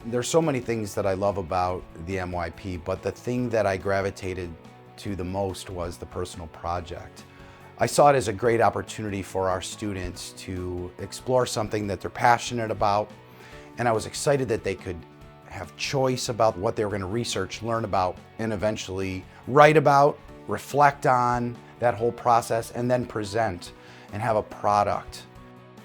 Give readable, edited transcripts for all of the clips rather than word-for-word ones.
There's so many things that I love about the MYP, but the thing that I gravitated to the most was the personal project. I saw it as a great opportunity for our students to explore something that they're passionate about, and I was excited that they could have choice about what they were going to research, learn about, and eventually write about, reflect on that whole process, and then present and have a product.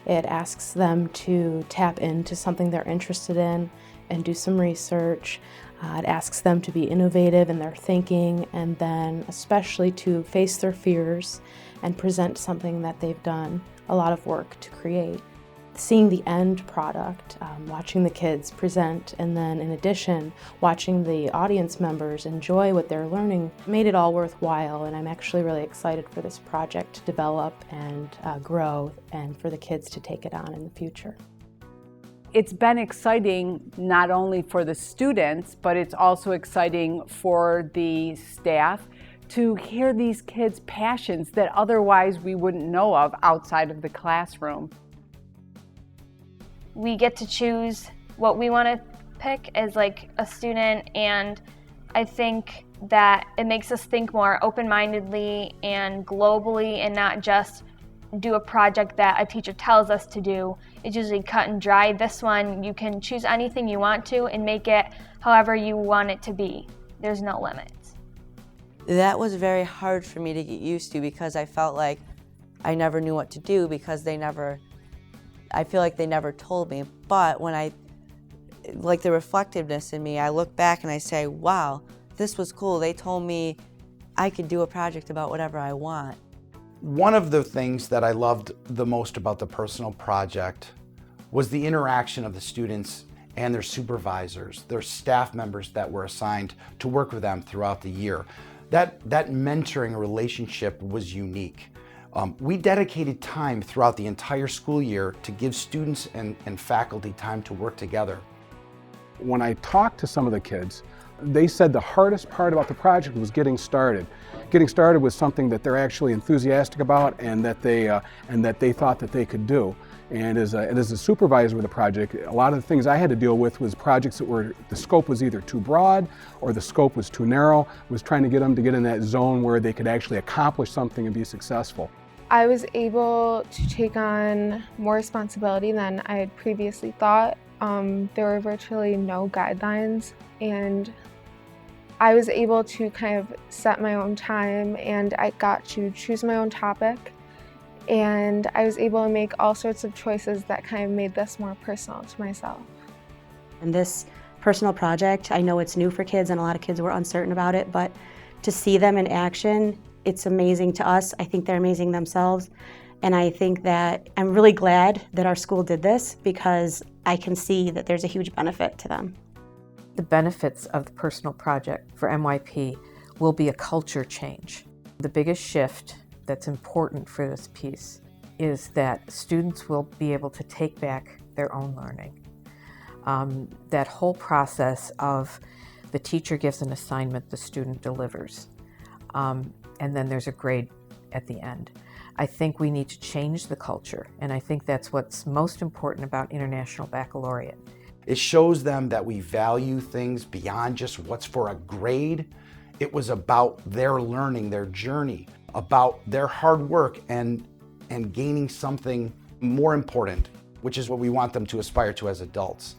It asks them to tap into something they're interested in and do some research. It asks them to be innovative in their thinking, and then especially to face their fears and present something that they've done a lot of work to create. Seeing the end product, watching the kids present, and then in addition, watching the audience members enjoy what they're learning made it all worthwhile, and I'm actually really excited for this project to develop and grow, and for the kids to take it on in the future. It's been exciting not only for the students, but it's also exciting for the staff to hear these kids' passions that otherwise we wouldn't know of outside of the classroom. We get to choose what we want to pick as like a student, and I think that it makes us think more open-mindedly and globally, and not just do a project that a teacher tells us to do. It's usually cut and dry. This one, you can choose anything you want to and make it however you want it to be. There's no limits. That was very hard for me to get used to, because I felt like I never knew what to do, because I feel like they never told me. But when like the reflectiveness in me, I look back and I say, wow, this was cool. They told me I could do a project about whatever I want. One of the things that I loved the most about the personal project was the interaction of the students and their supervisors, their staff members that were assigned to work with them throughout the year. That mentoring relationship was unique. We dedicated time throughout the entire school year to give students and faculty time to work together. When I talked to some of the kids, they said the hardest part about the project was getting started. Getting started with something that they're actually enthusiastic about, and that they thought that they could do. And as a supervisor with the project, a lot of the things I had to deal with was projects that the scope was either too broad or the scope was too narrow. Was trying to get them to get in that zone where they could actually accomplish something and be successful. I was able to take on more responsibility than I had previously thought. There were virtually no guidelines, and I was able to kind of set my own time, and I got to choose my own topic, and I was able to make all sorts of choices that kind of made this more personal to myself. And this personal project, I know it's new for kids and a lot of kids were uncertain about it, but to see them in action, it's amazing to us. I think they're amazing themselves. And I think that I'm really glad that our school did this, because I can see that there's a huge benefit to them. The benefits of the personal project for MYP will be a culture change. The biggest shift that's important for this piece is that students will be able to take back their own learning. That whole process of the teacher gives an assignment, the student delivers, and then there's a grade at the end. I think we need to change the culture, and I think that's what's most important about International Baccalaureate. It shows them that we value things beyond just what's for a grade. It was about their learning, their journey, about their hard work and gaining something more important, which is what we want them to aspire to as adults.